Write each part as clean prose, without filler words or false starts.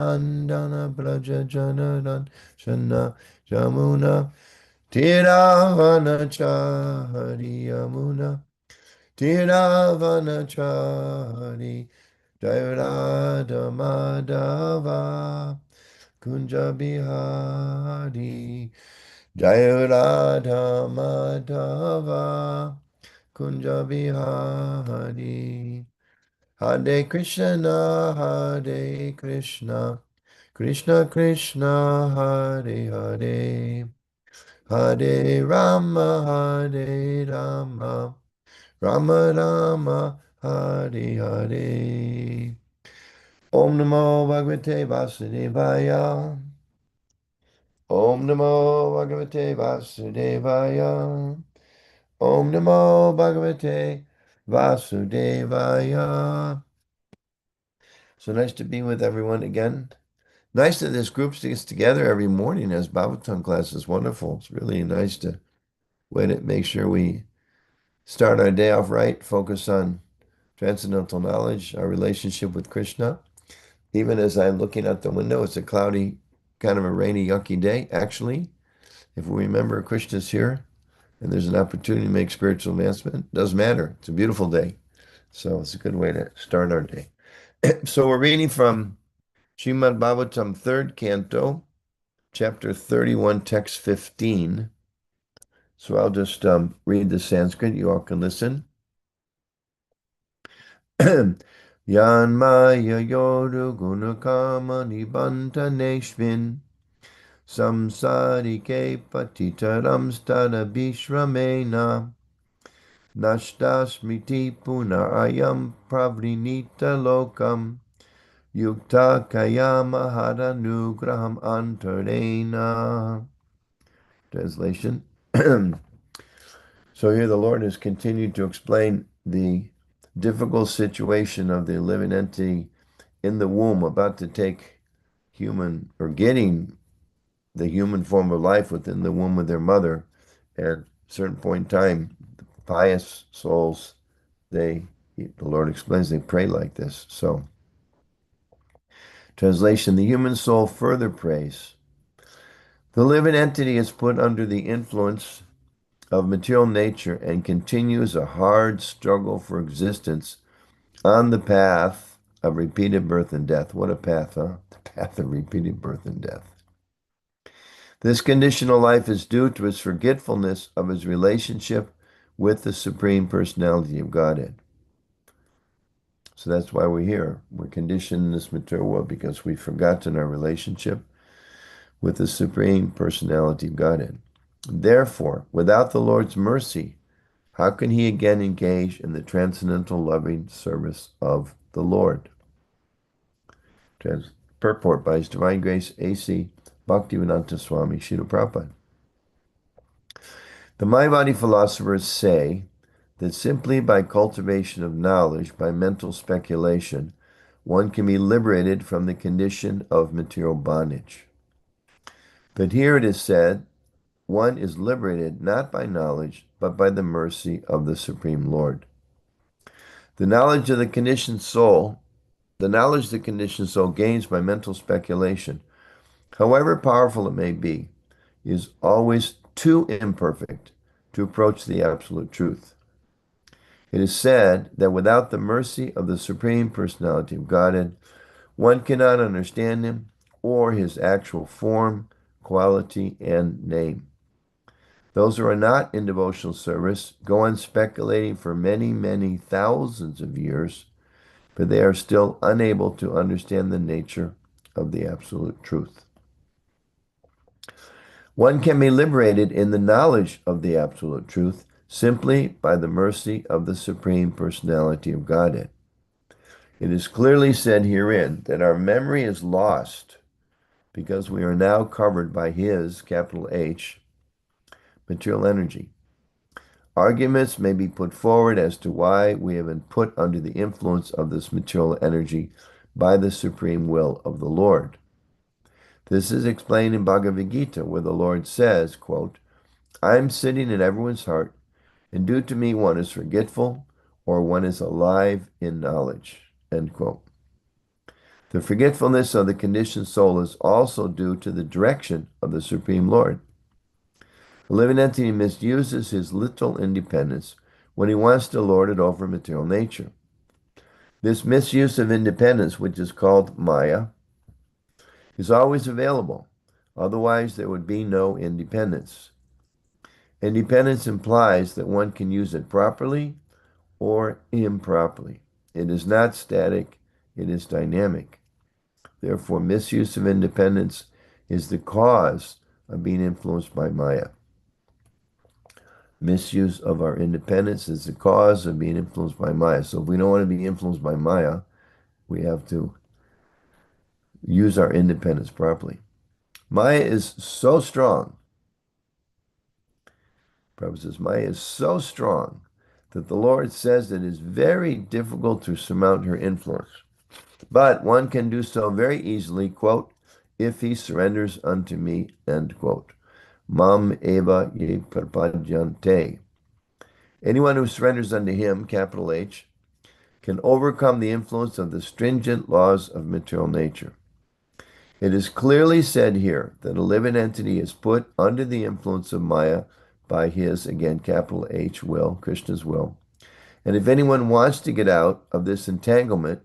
Andana Braja Janaran Shana Jamuna Tiravana Chari Yamuna Tiravana Chari Jairada Madhava Kunja Bihari Jairada Madhava Kunja Bihari Hare Krishna Hare Krishna Krishna Krishna Hare Hare Hare Rama Hare Rama Rama Rama Hare Hare Om Namo Bhagavate Vasudevaya Om Namo Bhagavate Vasudevaya Om Namo Bhagavate Vasudevaya. So nice to be with everyone again. Nice that this group gets together every morning as Bhagavatam class is wonderful. It's really nice to way to make sure we start our day off right, focus on transcendental knowledge, our relationship with Krishna. Even as I'm looking out the window, it's a cloudy, kind of a rainy, yucky day. Actually, if we remember Krishna's here and there's an opportunity to make spiritual advancement, it doesn't matter. It's a beautiful day. So it's a good way to start our day. So we're reading from Srimad Bhagavatam, third canto, chapter 31, text 15. So I'll just read the Sanskrit. You all can listen. Yan maya yoru gunakama nibanta neshvin samsarike patitaram stada bishramena nashtasmiti punarayam pravrinita lokam yukta kayama haranugraham antarena. Translation. So here the Lord has continued to explain the difficult situation of the living entity in the womb about to take human or getting the human form of life within the womb of their mother. At a certain point in time, the pious souls, the Lord explains, they pray like this. So, translation, the human soul further prays. The living entity is put under the influence of material nature and continues a hard struggle for existence on the path of repeated birth and death. What a path, huh? The path of repeated birth and death. This conditional life is due to his forgetfulness of his relationship with the Supreme Personality of Godhead. So that's why we're here. We're conditioned in this material world because we've forgotten our relationship with the Supreme Personality of Godhead. Therefore, without the Lord's mercy, how can he again engage in the transcendental loving service of the Lord? Purport by His Divine Grace A.C. Bhaktivedanta Swami Srila Prabhupada. The Mayavadi philosophers say that simply by cultivation of knowledge, by mental speculation, one can be liberated from the condition of material bondage. But here it is said, one is liberated not by knowledge, but by the mercy of the Supreme Lord. The knowledge the conditioned soul gains by mental speculation, however powerful it may be, is always too imperfect to approach the absolute truth. It is said that without the mercy of the Supreme Personality of Godhead, one cannot understand him or his actual form, quality, and name. Those who are not in devotional service go on speculating for many, many thousands of years, but they are still unable to understand the nature of the absolute truth. One can be liberated in the knowledge of the absolute truth simply by the mercy of the Supreme Personality of Godhead. It is clearly said herein that our memory is lost because we are now covered by His, capital H, material energy. Arguments may be put forward as to why we have been put under the influence of this material energy by the supreme will of the Lord. This is explained in Bhagavad Gita, where the Lord says, quote, I am sitting in everyone's heart, and due to me one is forgetful, or one is alive in knowledge, end quote. The forgetfulness of the conditioned soul is also due to the direction of the Supreme Lord. The living entity misuses his little independence when he wants to lord it over material nature. This misuse of independence, which is called Maya, is always available. Otherwise, there would be no independence. Independence implies that one can use it properly or improperly. It is not static, it is dynamic. Therefore, misuse of independence is the cause of being influenced by Maya. Misuse of our independence is the cause of being influenced by Maya. So if we don't want to be influenced by Maya, we have to use our independence properly. Maya is so strong, Prabhu says, Maya is so strong that the Lord says it is very difficult to surmount her influence. But one can do so very easily, quote, if he surrenders unto me, end quote. Mam eva ye prapadyante. Anyone who surrenders unto him, capital H, can overcome the influence of the stringent laws of material nature. It is clearly said here that a living entity is put under the influence of Maya by his, again, capital H, will, Krishna's will. And if anyone wants to get out of this entanglement,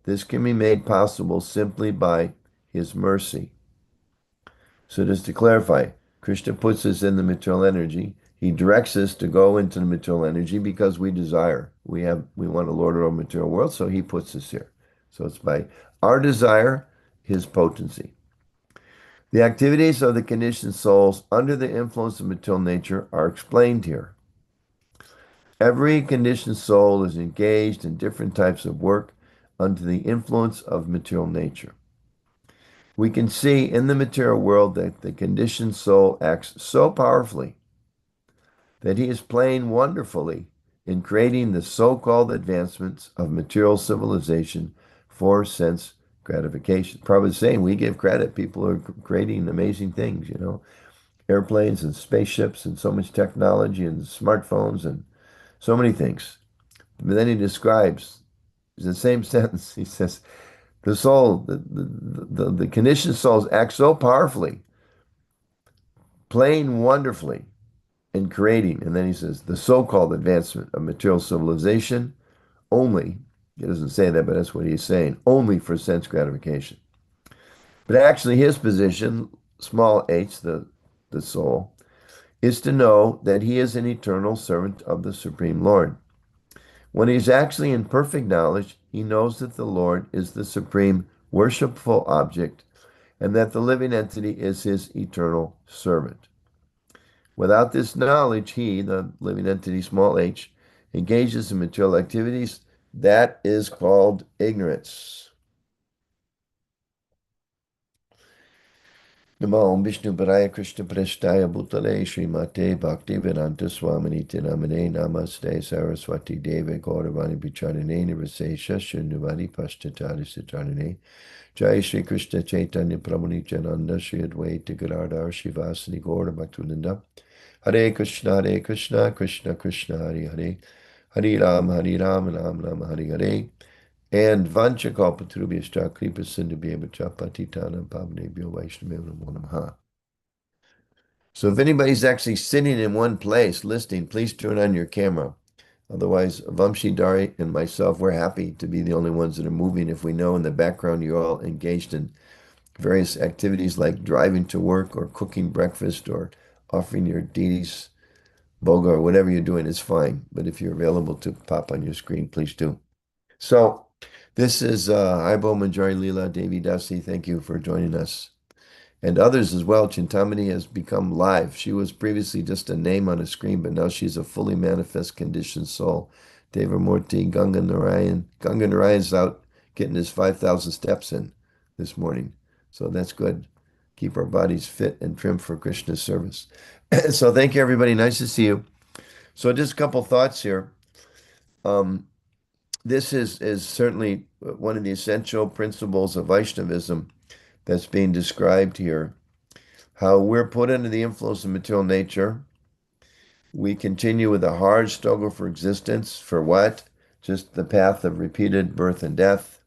this can be made possible simply by his mercy. So just to clarify, Krishna puts us in the material energy. He directs us to go into the material energy because we desire. We want to lord our own material world, so he puts us here. So it's by our desire, his potency. The activities of the conditioned souls under the influence of material nature are explained here. Every conditioned soul is engaged in different types of work under the influence of material nature. We can see in the material world that the conditioned soul acts so powerfully that he is playing wonderfully in creating the so-called advancements of material civilization for sense gratification. Prabhupada is saying we give credit. People are creating amazing things, airplanes and spaceships and so much technology and smartphones and so many things. But then he describes, in the same sentence, he says, the soul, the conditioned souls act so powerfully, playing wonderfully in creating, and then he says, the so-called advancement of material civilization only, he doesn't say that, but that's what he's saying, only for sense gratification. But actually his position, small h, the soul, is to know that he is an eternal servant of the Supreme Lord. When he's actually in perfect knowledge, he knows that the Lord is the supreme worshipful object and that the living entity is his eternal servant. Without this knowledge, he, the living entity, small h, engages in material activities. That is called ignorance. Namo Om Vishnu Paraya Krishna Prasthaya Bhutale Srimate Bhaktivedanta Swaminiti Namane Namaste Saraswati Deve Gauravani Bicharane Nirvasesha Shunyavadi Pashtatari Sitarane Jai Shri Krishna Chaitanya Prabhu Nityananda Shri Advaita Gadadhar Shivasani Gaura Bhaktivedanta Hare Krishna Krishna Krishna Hare Hare Hare Ram Ram Ram Hare Hare. And Vanchakalpatarubhyascha Kripa Sindhubhya Patitanam Pavanebhyo Vaishnavyo Namo Namaha. So if anybody's actually sitting in one place listening, please turn on your camera. Otherwise, Vamshi Dari and myself, we're happy to be the only ones that are moving. If we know in the background you're all engaged in various activities like driving to work or cooking breakfast or offering your deities boga or whatever you're doing, it's fine. But if you're available to pop on your screen, please do. So this is Aibo Manjari Leela Devi Dasi. Thank you for joining us. And others as well. Chintamani has become live. She was previously just a name on a screen, but now she's a fully manifest conditioned soul. Devamurti, Ganga Narayan. Ganga Narayan's out getting his 5,000 steps in this morning. So that's good. Keep our bodies fit and trim for Krishna's service. So thank you, everybody. Nice to see you. So just a couple thoughts here. This is certainly one of the essential principles of Vaishnavism that's being described here. How we're put under the influence of material nature. We continue with a hard struggle for existence. For what? Just the path of repeated birth and death.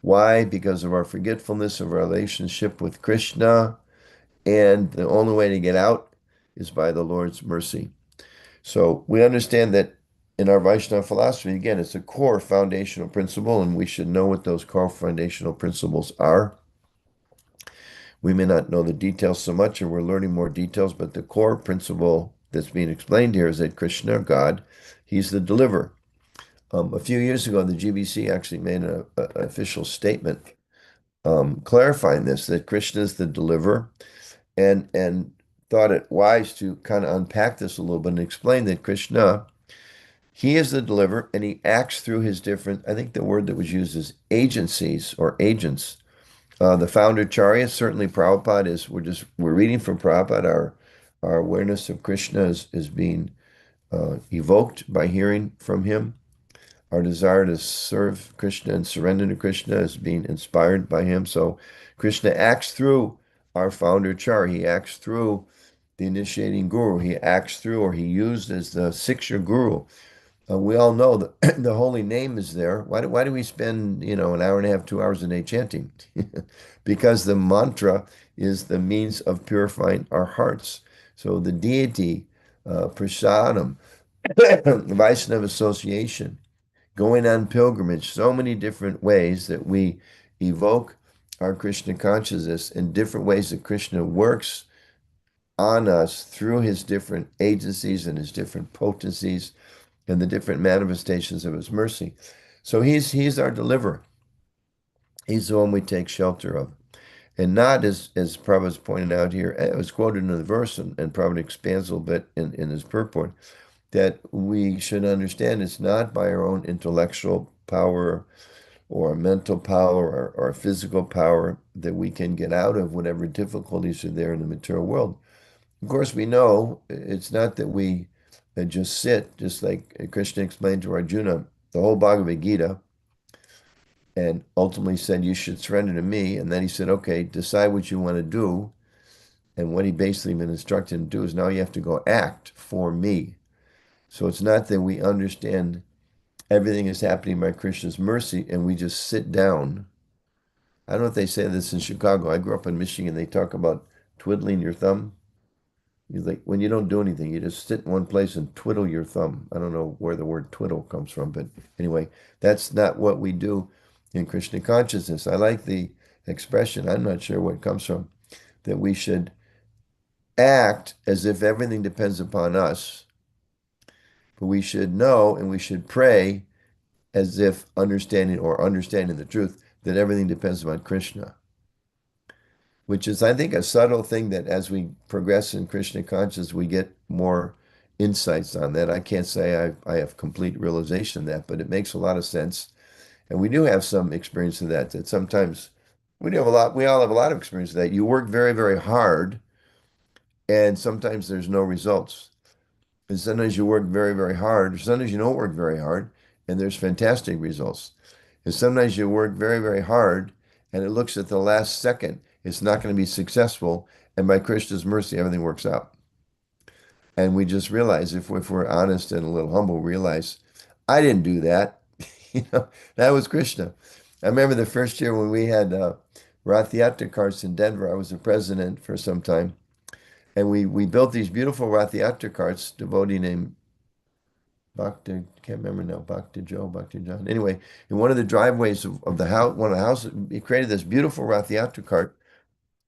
Why? Because of our forgetfulness of our relationship with Krishna. And the only way to get out is by the Lord's mercy. So we understand that in our Vaishnava philosophy, again, it's a core foundational principle, and we should know what those core foundational principles are. We may not know the details so much, and we're learning more details, but the core principle that's being explained here is that Krishna, God, He's the deliverer. A few years ago, the GBC actually made an official statement clarifying this, that Krishna is the deliverer, and thought it wise to kind of unpack this a little bit and explain that Krishna, he is the deliverer, and he acts through his different, I think the word that was used is agencies or agents. The founder Charya, certainly Prabhupada is, we're reading from Prabhupada. Our awareness of Krishna is being evoked by hearing from him. Our desire to serve Krishna and surrender to Krishna is being inspired by him. So Krishna acts through our founder Char. He acts through the initiating guru. He acts through, or he used as the Siksha guru. We all know that the holy name is there. Why do we spend, an hour and a half, 2 hours a day chanting? Because the mantra is the means of purifying our hearts. So the deity, prasadam, Vaishnava association, going on pilgrimage, so many different ways that we evoke our Krishna consciousness in different ways that Krishna works on us through his different agencies and his different potencies and the different manifestations of his mercy. So he's our deliverer. He's the one we take shelter of. And not as Prabhupada's pointed out here, it was quoted in the verse, and Prabhupada expands a little bit in his purport, that we should understand it's not by our own intellectual power or mental power or physical power that we can get out of whatever difficulties are there in the material world. Of course, we know it's not that we just sit, just like Krishna explained to Arjuna, the whole Bhagavad Gita, and ultimately said, you should surrender to me. And then he said, okay, decide what you want to do. And what he basically been instructed to do is now you have to go act for me. So it's not that we understand everything is happening by Krishna's mercy and we just sit down. I don't know if they say this in Chicago. I grew up in Michigan. They talk about twiddling your thumb. It's like when you don't do anything, you just sit in one place and twiddle your thumb. I don't know where the word twiddle comes from, but anyway, that's not what we do in Krishna consciousness. I like the expression, I'm not sure where it comes from, that we should act as if everything depends upon us, but we should know and we should pray as if understanding the truth that everything depends upon Krishna, which is, I think, a subtle thing that as we progress in Krishna consciousness, we get more insights on that. I can't say I have complete realization of that, but it makes a lot of sense. And we do have some experience of that, that sometimes we all have a lot of experience of that. You work very, very hard, and sometimes there's no results. And sometimes you work very, very hard, or sometimes you don't work very hard, and there's fantastic results. And sometimes you work very, very hard, and it looks at the last second, it's not going to be successful. And by Krishna's mercy, everything works out. And we just realize, if we're honest and a little humble, realize, I didn't do that. That was Krishna. I remember the first year when we had Rath Yatra carts in Denver. I was the president for some time. And we built these beautiful Rath Yatra carts, devotee named Bhakti, can't remember now, Bhakti Joe, Bhakti John. Anyway, in one of the driveways of the house, one of the houses, he created this beautiful Rath Yatra cart.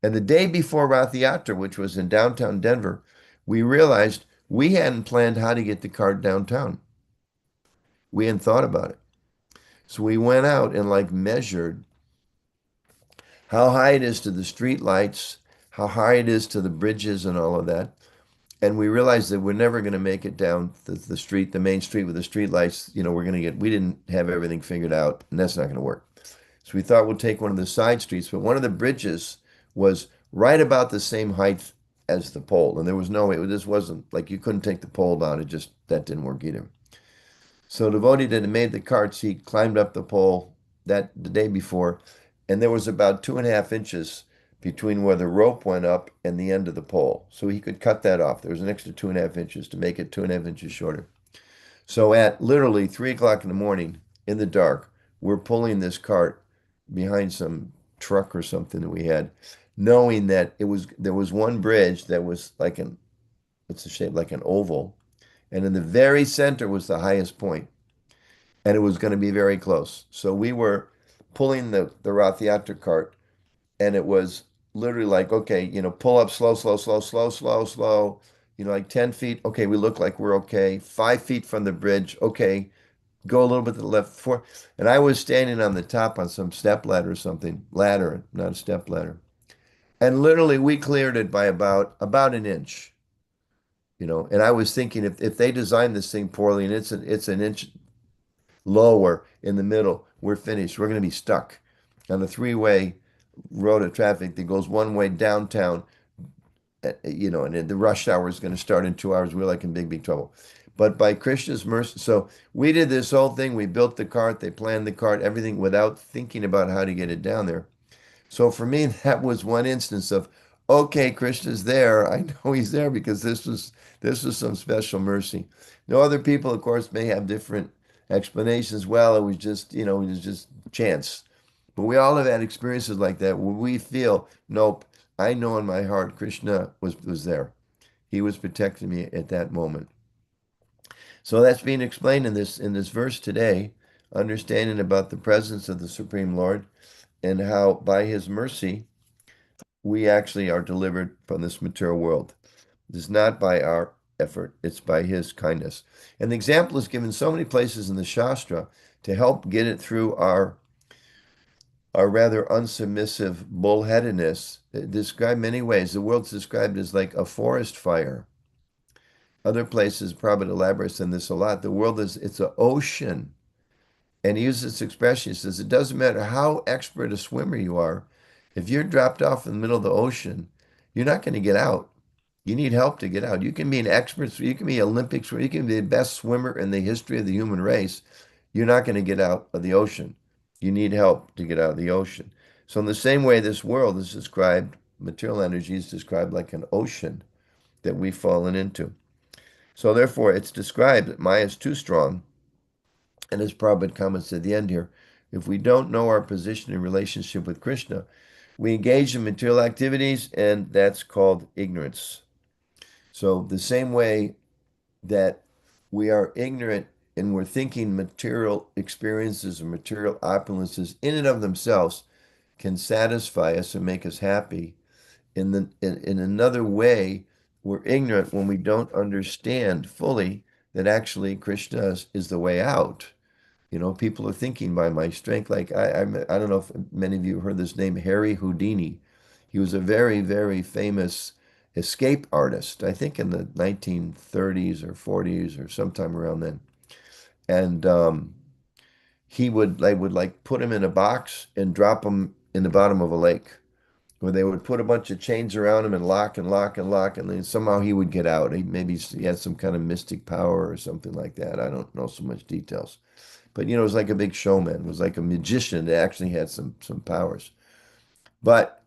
And the day before Rath Yatra, which was in downtown Denver, we realized we hadn't planned how to get the cart downtown. We hadn't thought about it. So we went out and like measured how high it is to the street lights, how high it is to the bridges and all of that. And we realized that we're never going to make it down the street, the main street with the street lights. We didn't have everything figured out, and that's not going to work. So we thought we'll take one of the side streets, but one of the bridges was right about the same height as the pole. And there was no way, this wasn't like you couldn't take the pole down. That didn't work either. So the devotee that had made the carts, he climbed up the pole the day before, and there was about 2.5 inches between where the rope went up and the end of the pole. So he could cut that off. There was an extra 2.5 inches to make it 2.5 inches shorter. So at literally 3 o'clock in the morning, in the dark, we're pulling this cart behind some truck or something that we had, knowing that there was one bridge that was like it's a shape like an oval, and in the very center was the highest point, and it was going to be very close. So we were pulling the Rath cart, and it was literally like, okay, pull up slow, slow, slow, slow, slow, slow, like 10 feet. Okay, we look like we're okay. 5 feet from the bridge. Okay, go a little bit to the left. Four. And I was standing on the top on some step ladder or something, ladder, not a step ladder. And literally we cleared it by about an inch, And I was thinking if they designed this thing poorly and it's an inch lower in the middle, we're finished. We're going to be stuck on a three-way road of traffic that goes one way downtown, and then the rush hour is going to start in 2 hours. We're like in big, big trouble. But by Krishna's mercy, so we did this whole thing. We built the cart, they planned the cart, everything without thinking about how to get it down there. So for me, that was one instance of, okay, Krishna's there. I know he's there because this was some special mercy. No other people, of course, may have different explanations. Well, it was just chance. But we all have had experiences like that where we feel, nope, I know in my heart Krishna was there. He was protecting me at that moment. So that's being explained in this verse today, understanding about the presence of the Supreme Lord and how by his mercy we actually are delivered from this material world. It is not by our effort, it's by his kindness. And the example is given so many places in the Shastra to help get it through our rather unsubmissive bullheadedness. Described many ways. The world's described as like a forest fire. Other places, Prabhupada elaborates on this a lot. The world it's an ocean. And he uses this expression. He says, it doesn't matter how expert a swimmer you are, if you're dropped off in the middle of the ocean, you're not going to get out. You need help to get out. You can be an expert, you can be an Olympic swimmer, you can be the best swimmer in the history of the human race. You're not going to get out of the ocean. You need help to get out of the ocean. So in the same way, this world is described, material energy is described like an ocean that we've fallen into. So therefore, it's described that Maya is too strong. And as Prabhupada comments at the end here, if we don't know our position in relationship with Krishna, we engage in material activities, and that's called ignorance. So the same way that we are ignorant and we're thinking material experiences or material opulences in and of themselves can satisfy us and make us happy. In another way, we're ignorant when we don't understand fully that actually Krishna is the way out. People are thinking by my strength, like I don't know if many of you heard this name, Harry Houdini. He was a very, very famous escape artist, I think in the 1930s or 40s or sometime around then. And they would like put him in a box and drop him in the bottom of a lake, where they would put a bunch of chains around him and lock and lock and lock, and then somehow he would get out. He had some kind of mystic power or something like that. I don't know so much details. But it was like a big showman. It was like a magician that actually had some powers. But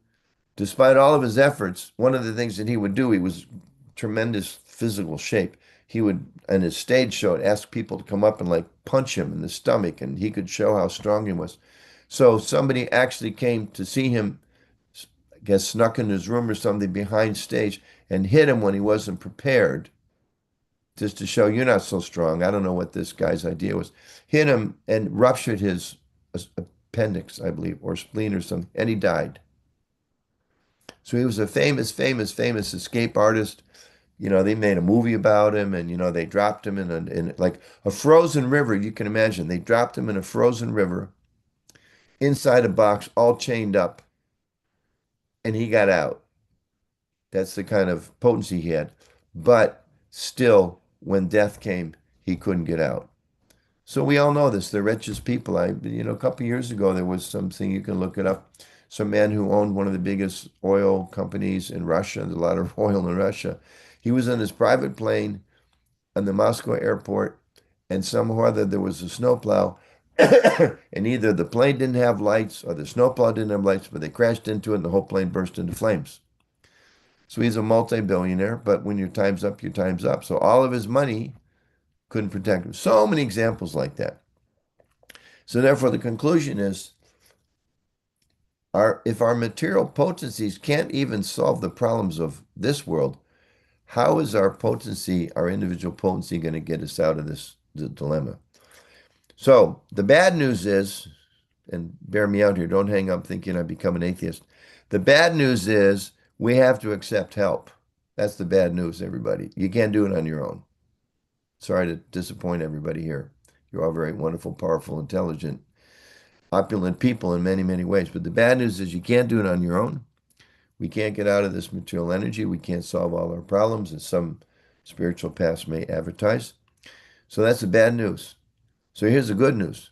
despite all of his efforts, one of the things that he would do, he was tremendous physical shape. He would, in his stage show, ask people to come up and like punch him in the stomach, and he could show how strong he was. So somebody actually came to see him, I guess snuck in his room or something behind stage and hit him when he wasn't prepared, just to show you're not so strong. I don't know what this guy's idea was. Hit him and ruptured his appendix, I believe, or spleen or something, and he died. So he was a famous, famous, famous escape artist. They made a movie about him, and they dropped him in like a frozen river. You can imagine they dropped him in a frozen river inside a box, all chained up, and he got out. That's the kind of potency he had. But still, when death came, he couldn't get out. So we all know this. The richest people. A couple of years ago, there was something, you can look it up. Some man who owned one of the biggest oil companies in Russia. There's a lot of oil in Russia. He was in his private plane on the Moscow airport, and somehow or other there was a snowplow, and either the plane didn't have lights or the snowplow didn't have lights, but they crashed into it, and the whole plane burst into flames. So he's a multi-billionaire, but when your time's up, your time's up. So all of his money couldn't protect him. So many examples like that. So therefore, the conclusion is If our material potencies can't even solve the problems of this world, how is our potency, our individual potency, going to get us out of this dilemma? So the bad news is, and bear me out here, don't hang up thinking I become an atheist. The bad news is we have to accept help. That's the bad news, everybody. You can't do it on your own. Sorry to disappoint everybody here. You're all very wonderful, powerful, intelligent, opulent people in many, many ways. But the bad news is you can't do it on your own. We can't get out of this material energy. We can't solve all our problems, as some spiritual paths may advertise. So that's the bad news. So here's the good news.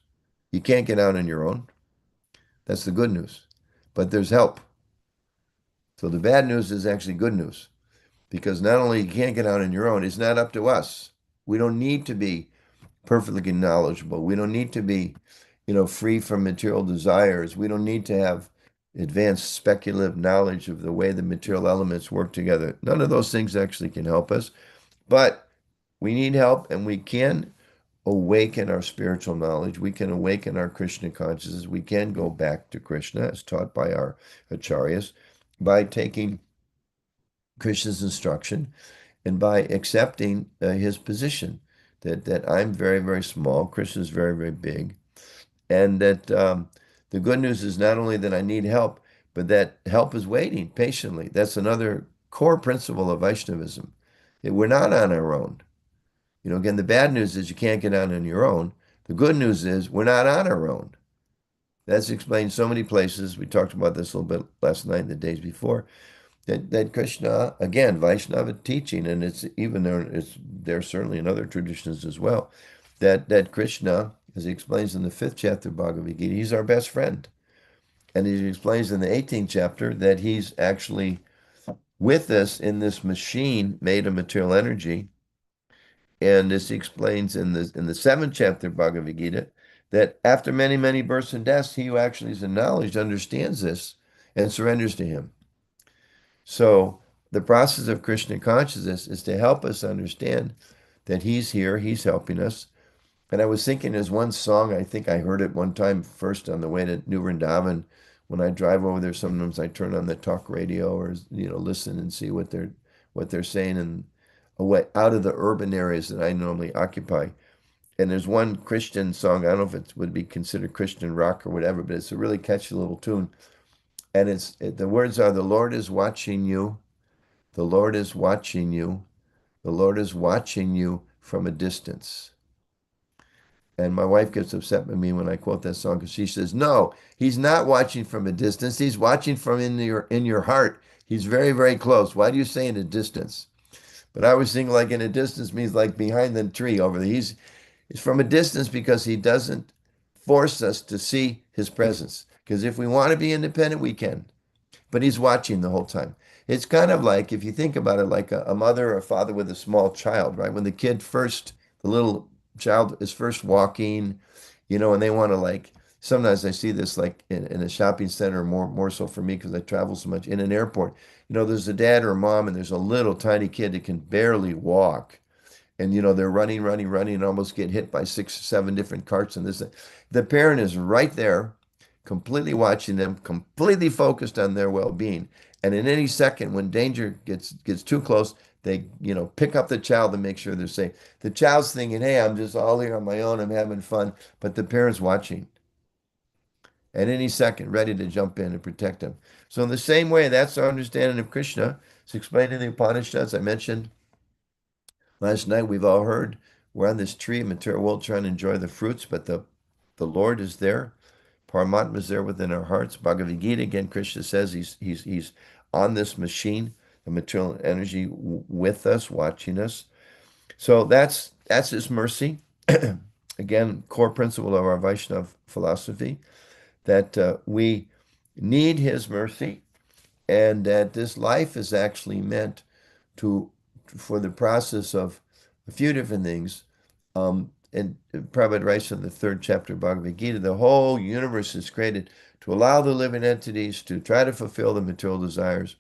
You can't get out on your own. That's the good news. But there's help. So the bad news is actually good news because not only you can't get out on your own, it's not up to us. We don't need to be perfectly knowledgeable. We don't need to be, free from material desires. We don't need to have advanced speculative knowledge of the way the material elements work together. None of those things actually can help us, but we need help and we can awaken our spiritual knowledge. We can awaken our Krishna consciousness. We can go back to Krishna as taught by our acharyas by taking Krishna's instruction and by accepting his position that I'm very, very small, Krishna's very, very big, and that the good news is not only that I need help, but that help is waiting patiently. That's another core principle of Vaishnavism. We're not on our own. Again, the bad news is you can't get out on your own. The good news is we're not on our own. That's explained so many places. We talked about this a little bit last night and the days before. That Krishna, again, Vaishnava teaching, and it's even there, it's there certainly in other traditions as well, that Krishna, as he explains in the fifth chapter of Bhagavad Gita, he's our best friend. And he explains in the 18th chapter that he's actually with us in this machine made of material energy. And as he explains in the seventh chapter of Bhagavad Gita, that after many, many births and deaths, he who actually is acknowledged understands this and surrenders to him. So the process of Krishna consciousness is to help us understand that he's here, he's helping us. And I was thinking there's one song, I think I heard it one time first on the way to New Vrindavan. When I drive over there, sometimes I turn on the talk radio or listen and see what they're saying and away out of the urban areas that I normally occupy. And there's one Christian song, I don't know if it would be considered Christian rock or whatever, but it's a really catchy little tune. And the words are, "The Lord is watching you. The Lord is watching you. The Lord is watching you from a distance." And my wife gets upset with me when I quote that song because she says, "No, he's not watching from a distance. He's watching from in your heart. He's very, very close. Why do you say in a distance?" But I was thinking like in a distance means like behind the tree over there. He's from a distance because he doesn't force us to see his presence. Because if we want to be independent, we can. But he's watching the whole time. It's kind of like, if you think about it, like a mother or a father with a small child, right? When the little child is first walking, and they want to like, sometimes I see this like in a shopping center, more so for me because I travel so much, in an airport. There's a dad or a mom and there's a little tiny kid that can barely walk and they're running, running, running, and almost get hit by 6 or 7 different carts and this. The parent is right there, completely watching them, completely focused on their well-being. And in any second, when danger gets too close, they pick up the child and make sure they're safe. The child's thinking, "Hey, I'm just all here on my own. I'm having fun," but the parent's watching at any second, ready to jump in and protect them. So in the same way, that's our understanding of Krishna. It's explained in the Upanishads. I mentioned last night, we've all heard we're on this tree of material world trying to enjoy the fruits, but the Lord is there. Paramatma is there within our hearts. Bhagavad Gita, again, Krishna says he's on this machine, the material energy with us, watching us. So that's his mercy. Again, core principle of our Vaishnava philosophy, that we need his mercy and that this life is actually meant to for the process of a few different things. And Prabhupada writes in the third chapter of Bhagavad Gita, the whole universe is created to allow the living entities to try to fulfill the material desires.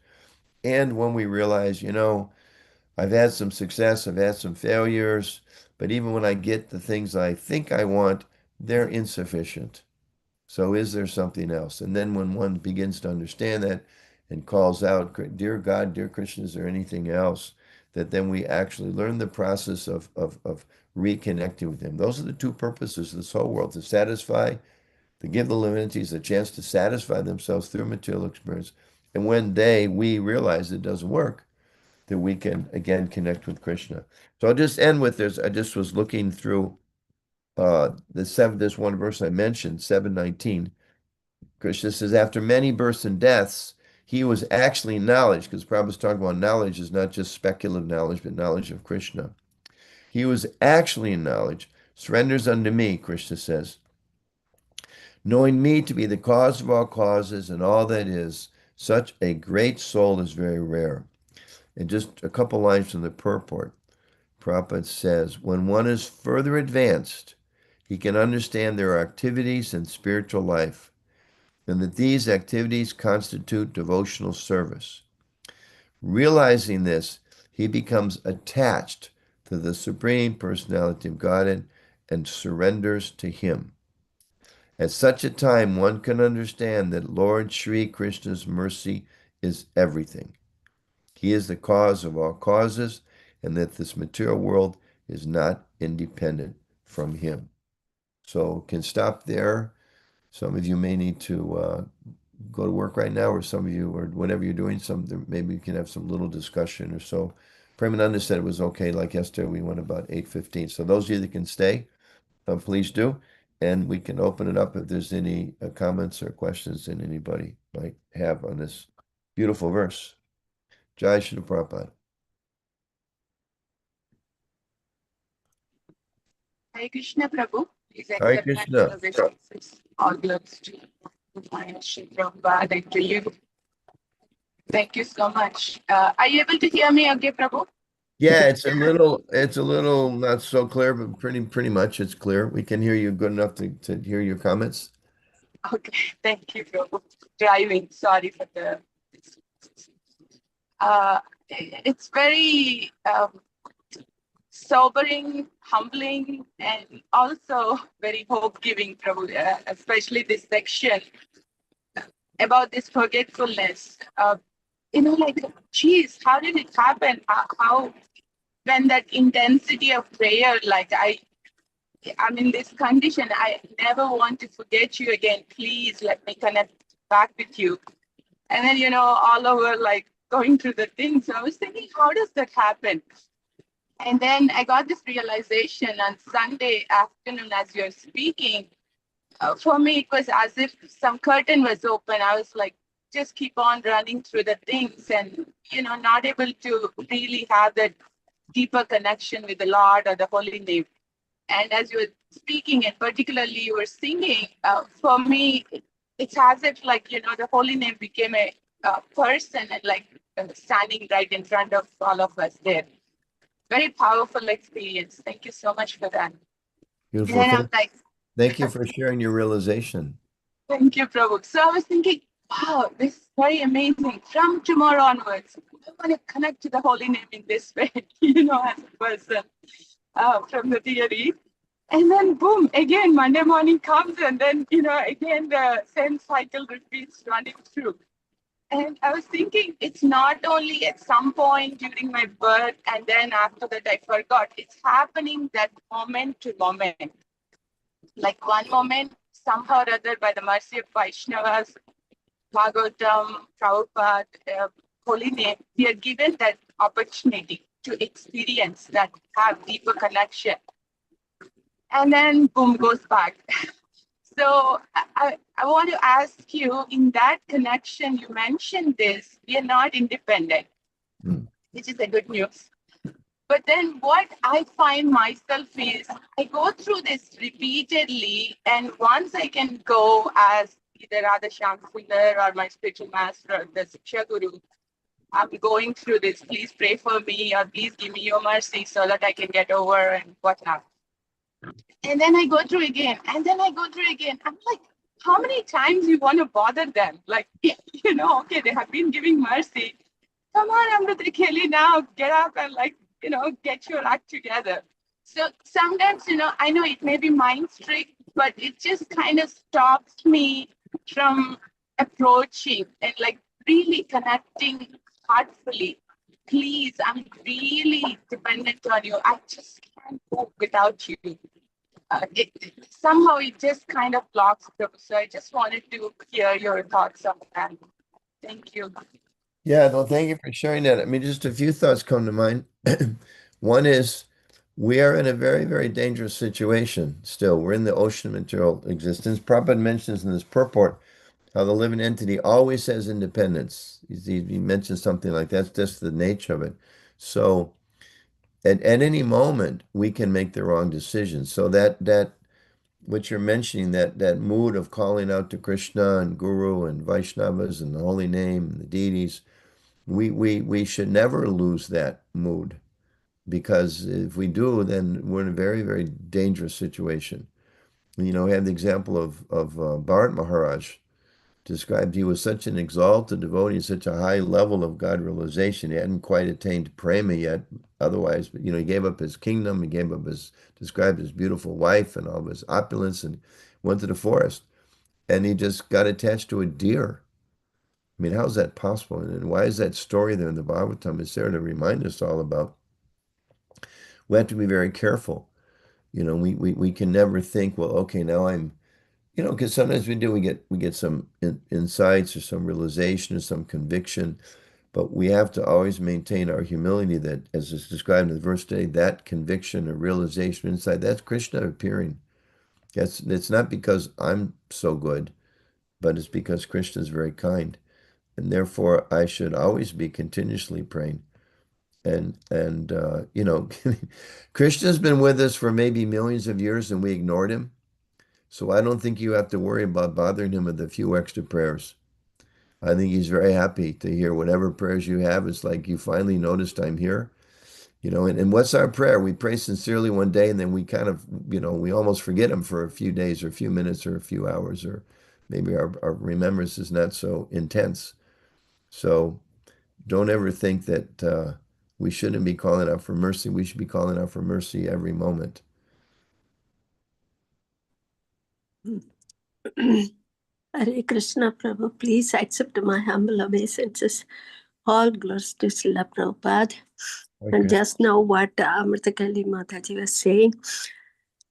And when we realize, I've had some success, I've had some failures, but even when I get the things I think I want, they're insufficient. So is there something else? And then when one begins to understand that and calls out, dear God, dear Krishna, is there anything else? That then we actually learn the process of reconnecting with him. Those are the two purposes of this whole world, to satisfy, to give the living entities a chance to satisfy themselves through material experience. And when we realize it doesn't work, that we can again connect with Krishna. So I'll just end with this. I just was looking through this one verse I mentioned, 7:19. Krishna says, after many births and deaths, he was actually knowledge, because Prabhupada's talking about knowledge is not just speculative knowledge, but knowledge of Krishna. He was actually in knowledge, surrenders unto me, Krishna says, knowing me to be the cause of all causes and all that is, such a great soul is very rare. And just a couple lines from the purport. Prabhupada says, when one is further advanced, he can understand their activities in spiritual life, and that these activities constitute devotional service. Realizing this, he becomes attached to the Supreme Personality of Godhead and surrenders to Him. At such a time, one can understand that Lord Sri Krishna's mercy is everything. He is the cause of all causes, and that this material world is not independent from Him. So, can stop there. Some of you may need to go to work right now, or some of you, or whatever you're doing, maybe we can have some little discussion or so. Premananda said it was okay. Like yesterday, we went about 8:15. So those of you that can stay, please do. And we can open it up if there's any comments or questions that anybody might have on this beautiful verse. Jai Shri Prabhupada. Hare Krishna, Prabhu. Please Hare accept my Krishna. obeisances. All glories to you. Shri Prabhupada and to you. Thank you so much. Are you able to hear me okay, Prabhu? Yeah, it's a little not so clear, but pretty much it's clear. We can hear you good enough to hear your comments. Okay, thank you, Prabhu. Driving, sorry for the. It's very sobering, humbling, and also very hope-giving, Prabhu, especially this section about this forgetfulness. Like, geez, how did it happen? How when that intensity of prayer, like I'm in this condition, I never want to forget you again. Please let me connect back with you. And then, all over like going through the things. So I was thinking, how does that happen? And then I got this realization on Sunday afternoon as you're speaking. For me, it was as if some curtain was open. I was like, just keep on running through the things and, not able to really have that deeper connection with the Lord or the Holy Name. And as you were speaking, and particularly you were singing, for me, it's as if like, the Holy Name became a person and like standing right in front of all of us there. Very powerful experience. Thank you so much for that. Beautiful. And then I'm like, Thank you for sharing your realization. thank you, Prabhu. So I was thinking, wow, this is very amazing. From tomorrow onwards, I want to connect to the Holy Name in this way, as a person from the theory. And then boom, again, Monday morning comes and then, again, the same cycle repeats running through. And I was thinking, it's not only at some point during my birth and then after that I forgot. It's happening that moment to moment. Like one moment, somehow or other, by the mercy of Vaishnavas, Bhagavatam, Prabhupada, Holy Name, we are given that opportunity to experience that, have deeper connection. And then boom, goes back. So I want to ask you, in that connection, you mentioned this, we are not independent, which is a good news. But then what I find myself is, I go through this repeatedly, and once I can go as either Radha Shyam Sundar or my spiritual master or the Siksha Guru, I'm going through this, please pray for me, or please give me your mercy so that I can get over and whatnot. And then I go through again, and then I go through again. I'm like, how many times you want to bother them? Like, okay, they have been giving mercy. Come on, Amrita Kelly, now get up and get your act together. So sometimes, I know it may be mind trick, but it just kind of stops me from approaching and like really connecting heartfully. Please, I'm really dependent on you. I just can't go without you. Somehow it just kind of blocks through. So I just wanted to hear your thoughts on that. Thank you. Yeah, no, thank you for sharing that. I mean, just a few thoughts come to mind. One is we are in a very, very dangerous situation still. We're in the ocean of material existence. Prabhupada mentions in this purport how the living entity always has independence. He mentions something like that's just the nature of it. So at any moment, we can make the wrong decision. So that what you're mentioning, that mood of calling out to Krishna and Guru and Vaishnavas and the holy name and the deities, we should never lose that mood because if we do, then we're in a very, very dangerous situation. You know, we have the example of Bharat Maharaj described he was such an exalted devotee, such a high level of God realization. He hadn't quite attained prema yet. Otherwise, but, you know, he gave up his kingdom, he gave up his, described his beautiful wife and all of his opulence and went to the forest. And he just got attached to a deer. I mean, how's that possible? And why is that story there in the Bhagavatam? It's there to remind us all about we have to be very careful. You know, we can never think, well, okay, now I'm, you know, because sometimes we get some insights or some realization or some conviction, but we have to always maintain our humility that, as is described in the verse today, that conviction or realization inside, that's Krishna appearing. That's it's not because I'm so good, but it's because Krishna is very kind. And therefore I should always be continuously praying. And you know, Krishna's been with us for maybe millions of years and we ignored him. So I don't think you have to worry about bothering him with a few extra prayers. I think he's very happy to hear whatever prayers you have. It's like you finally noticed I'm here. You know, and what's our prayer? We pray sincerely one day and then we kind of, you know, we almost forget him for a few days or a few minutes or a few hours, or maybe our remembrance is not so intense. So don't ever think that we shouldn't be calling out for mercy. We should be calling out for mercy every moment. Hare Krishna, Prabhu. Please accept my humble obeisances. All glories to Srila Prabhupada. And Okay. just now, what Amritakali Mataji was saying,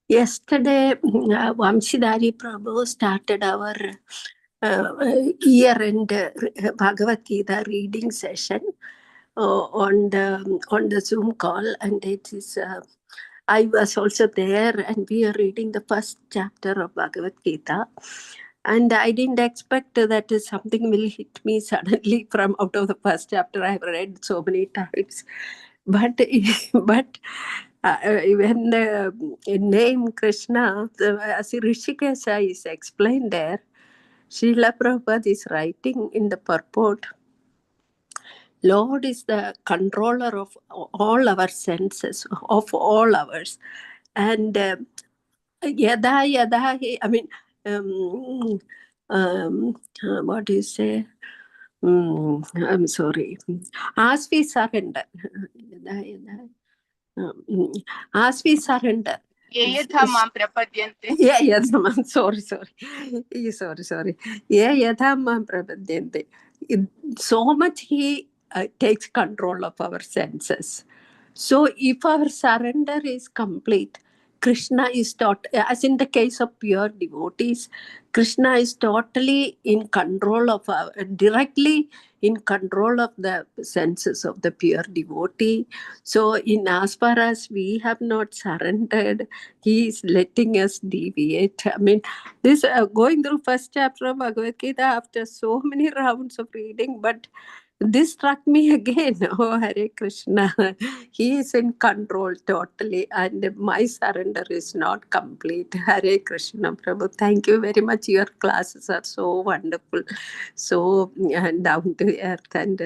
yesterday, Vamshidhari Prabhu started our year-end Bhagavad Gita reading session on the Zoom call, and it is. I was also there, and we are reading the first chapter of Bhagavad Gita. And I didn't expect that something will hit me suddenly from out of the first chapter. I have read so many times, but but when the name Krishna, as Rishikesha is explained there, Srila Prabhupada is writing in the purport, Lord is the controller of all our senses, of all ours. And I mean, um, what do you say? I'm sorry. As we surrender, yada, yada, as we surrender. Yayatha mam prapadyante. Yeah, yes, ma'am. Sorry, sorry. Sorry. Yeah, yatha mam prapadyante. So much he takes control of our senses. So if our surrender is complete, Krishna is as in the case of pure devotees, Krishna is totally in control of directly in control of the senses of the pure devotee. So in as far as we have not surrendered, he is letting us deviate. I mean, this going through first chapter of Bhagavad Gita after so many rounds of reading, but this struck me again. Oh, Hare Krishna. He is in control totally, and my surrender is not complete. Hare Krishna, Prabhu. Thank you very much. Your classes are so wonderful, so down to earth, and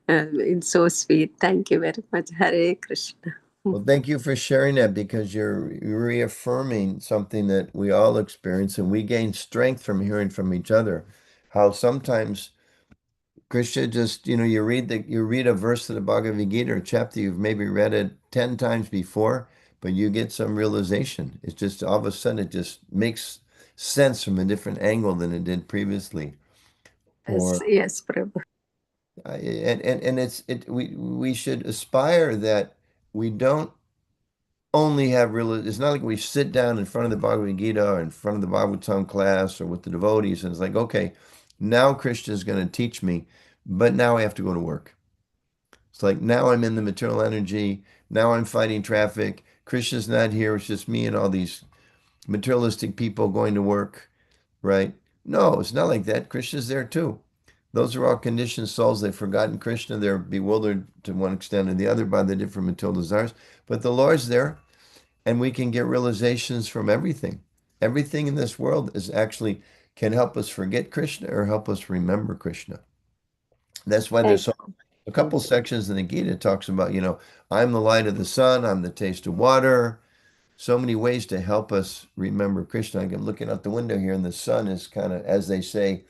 it's so sweet. Thank you very much. Hare Krishna. Well, thank you for sharing that because you're reaffirming something that we all experience and we gain strength from hearing from each other. How sometimes Krishna just, you know, you read a verse of the Bhagavad Gita or chapter, you've maybe read it 10 times before, but you get some realization. It's just all of a sudden it just makes sense from a different angle than it did previously. Yes, Or yes, Prabhu. and we should aspire that we don't only have real. It's not like we sit down in front of the Bhagavad Gita or in front of the Bhagavatam class or with the devotees and it's like, okay, now Krishna is going to teach me, but now I have to go to work. It's like now I'm in the material energy. Now I'm fighting traffic. Krishna's not here. It's just me and all these materialistic people going to work, right? No, it's not like that. Krishna's there too. Those are all conditioned souls. They've forgotten Krishna. They're bewildered to one extent or the other by the different material desires. But the Lord's there, and we can get realizations from everything. Everything in this world is actually can help us forget Krishna or help us remember Krishna. That's why there's a couple sections in the Gita talks about, I'm the light of the sun, I'm the taste of water. So many ways to help us remember Krishna. I'm looking out the window here, and the sun is kind of, as they say,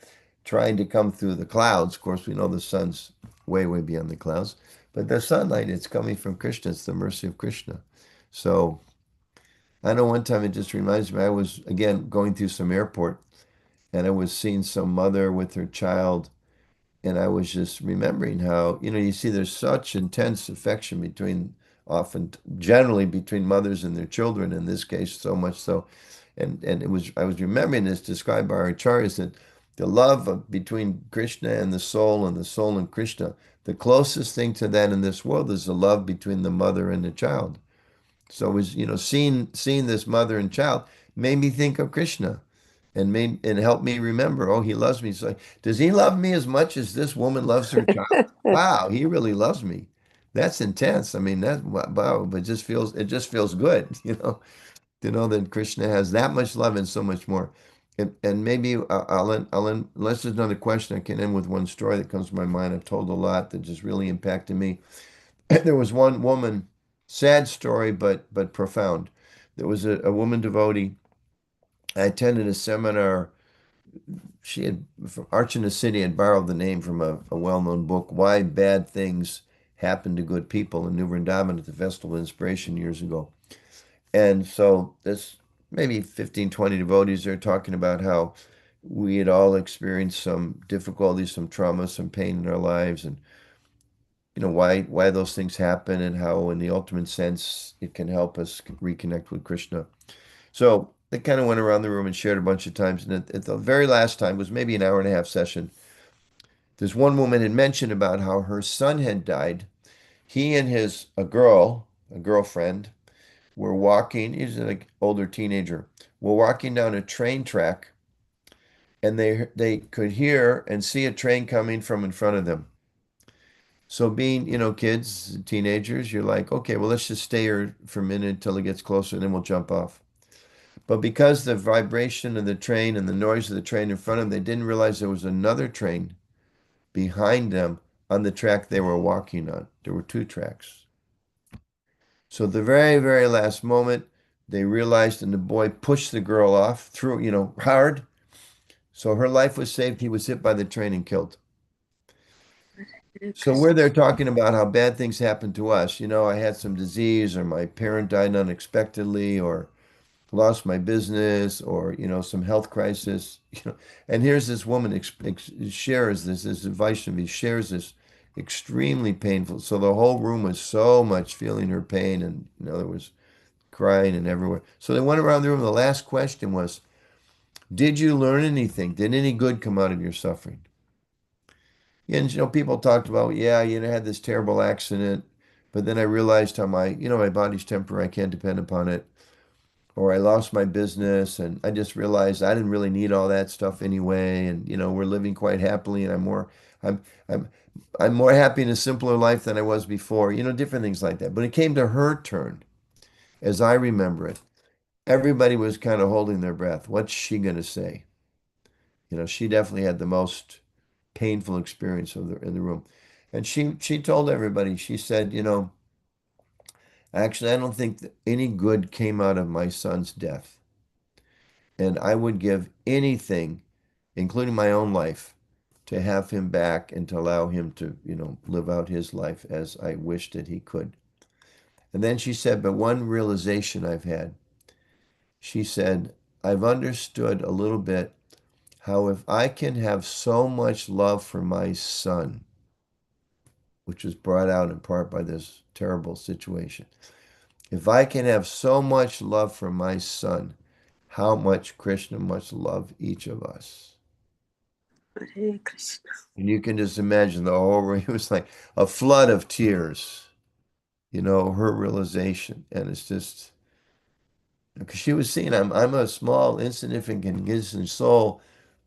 trying to come through the clouds. Of course, we know the sun's way, way beyond the clouds, but the sunlight, it's coming from Krishna. It's the mercy of Krishna. So I know one time it just reminds me, I was, again, going through some airport, and I was seeing some mother with her child, and I was just remembering how, you see there's such intense affection between, often, generally between mothers and their children, in this case, so much so. And I was remembering this described by our acharyas that the love between Krishna and the soul and Krishna, the closest thing to that in this world is the love between the mother and the child. So it was, seeing this mother and child made me think of Krishna and helped me remember, oh, he loves me. So does he love me as much as this woman loves her child? Wow, he really loves me. That's intense. I mean, that wow, but it just feels good, to know that Krishna has that much love and so much more. And maybe unless there's another question, I can end with one story that comes to my mind. I've told a lot that just really impacted me. There was one woman, sad story, but profound. There was a woman devotee. I attended a seminar. She had, from Archana City, had borrowed the name from a well-known book, Why Bad Things Happen to Good People, in New Vrindavan at the Festival of Inspiration years ago. And so this maybe 15, 20 devotees are talking about how we had all experienced some difficulties, some trauma, some pain in our lives, and why those things happen and how in the ultimate sense it can help us reconnect with Krishna. So they kind of went around the room and shared a bunch of times. And at the very last time, it was maybe an hour and a half session, this one woman had mentioned about how her son had died. He and a girlfriend, were walking, he's an older teenager, were walking down a train track, and they could hear and see a train coming from in front of them. So being, kids, teenagers, you're like, okay, well, let's just stay here for a minute until it gets closer, and then we'll jump off. But because the vibration of the train and the noise of the train in front of them, they didn't realize there was another train behind them on the track they were walking on. There were two tracks. So at the very, very last moment, they realized, and the boy pushed the girl off, threw, hard. So her life was saved. He was hit by the train and killed. So we're there talking about how bad things happen to us. I had some disease, or my parent died unexpectedly, or lost my business, or some health crisis. And here's this woman shares this Vaishnavi shares this extremely painful. So the whole room was so much feeling her pain, and there was crying and everywhere. So they went around the room. The last question was, did you learn anything? Did any good come out of your suffering? And people talked about, yeah, I had this terrible accident, but then I realized how my body's temporary. I can't depend upon it. Or I lost my business, and I just realized I didn't really need all that stuff anyway. And we're living quite happily, and I'm I'm I'm more happy in a simpler life than I was before. Different things like that. But it came to her turn, as I remember it. Everybody was kind of holding their breath. What's she going to say? She definitely had the most painful experience in the room. And she told everybody, she said, actually, I don't think that any good came out of my son's death. And I would give anything, including my own life, to have him back and to allow him to, live out his life as I wished that he could. And then she said, but one realization I've had, she said, I've understood a little bit how if I can have so much love for my son, which was brought out in part by this terrible situation, if I can have so much love for my son, how much Krishna must love each of us. Hare Krishna. And you can just imagine the whole room. It was like a flood of tears, her realization. And it's just, because she was seeing, I'm a small, insignificant soul.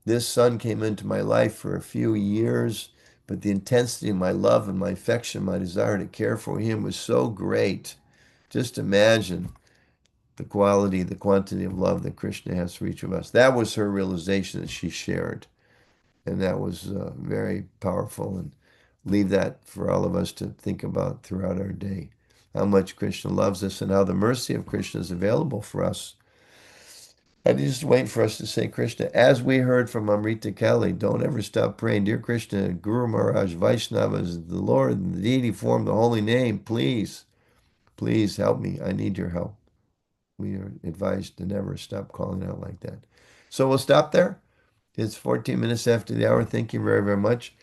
This son came into my life for a few years, but the intensity of my love and my affection, my desire to care for him was so great. Just imagine the quality, the quantity of love that Krishna has for each of us. That was her realization that she shared. And that was very powerful. And leave that for all of us to think about throughout our day. How much Krishna loves us and how the mercy of Krishna is available for us. I just wait for us to say, Krishna, as we heard from Amrita Kelly, don't ever stop praying. Dear Krishna, Guru Maharaj, Vaishnavas, the Lord, the deity form, the holy name, please, please help me. I need your help. We are advised to never stop calling out like that. So we'll stop there. It's 14 minutes after the hour. Thank you very, very much.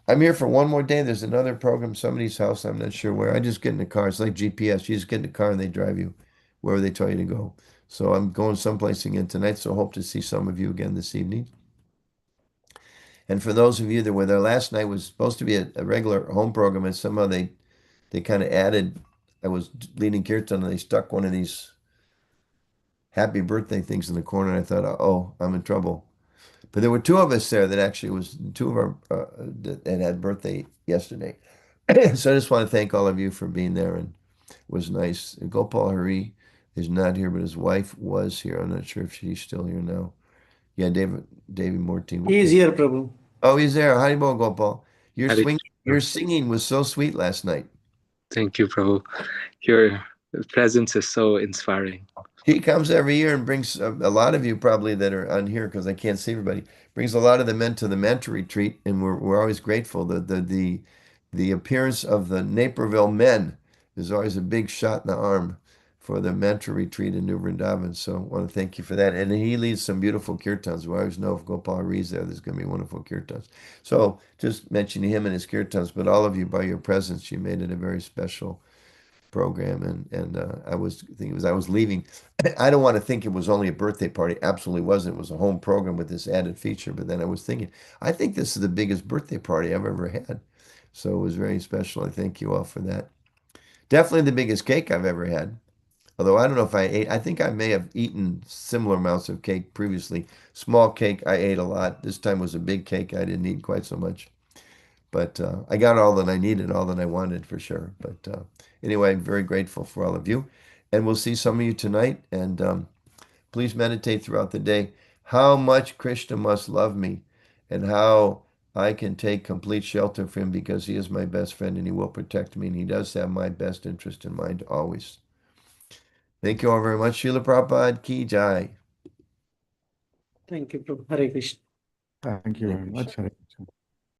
I'm here for one more day. There's another program, somebody's house. I'm not sure where. I just get in the car. It's like GPS. You just get in the car and they drive you wherever they tell you to go. So I'm going someplace again tonight. So hope to see some of you again this evening. And for those of you that were there last night, was supposed to be a regular home program, and somehow they kind of added. I was leading kirtan and they stuck one of these happy birthday things in the corner. And I thought, oh, I'm in trouble. But there were two of us there that actually was two of our that had birthday yesterday. So I just want to thank all of you for being there, and it was nice. Gopal Hari is not here, but his wife was here. I'm not sure if she's still here now. Yeah, David Morty. He is here, Prabhu. Oh, he's there. Haribol Gopal. Hare Your singing was so sweet last night. Thank you, Prabhu. Your presence is so inspiring. He comes every year and brings a lot of you probably that are on here because I can't see everybody. Brings a lot of the men to the mentor retreat, and we're always grateful. The appearance of the Naperville men is always a big shot in the arm for the mentor retreat in New Vrindavan. So I want to thank you for that. And he leads some beautiful kirtans. We always know if Gopal reads there's going to be wonderful kirtans. So just mentioning him and his kirtans, but all of you by your presence, you made it a very special program. And I was thinking as I was leaving, I don't want to think it was only a birthday party. Absolutely wasn't. It was a home program with this added feature. But then I was thinking, I think this is the biggest birthday party I've ever had. So it was very special. I thank you all for that. Definitely the biggest cake I've ever had. Although I don't know if I ate, I think I may have eaten similar amounts of cake previously. Small cake, I ate a lot. This time was a big cake. I didn't eat quite so much. But I got all that I needed, all that I wanted for sure. But anyway, I'm very grateful for all of you. And we'll see some of you tonight. And please meditate throughout the day how much Krishna must love me and how I can take complete shelter from him because he is my best friend and he will protect me. And he does have my best interest in mind always. Thank you all very much. Srila Prabhupada Ki Jai. Thank you, Prabhu. Hare Krishna. Thank you Hare very Krishna. much. Hare Krishna.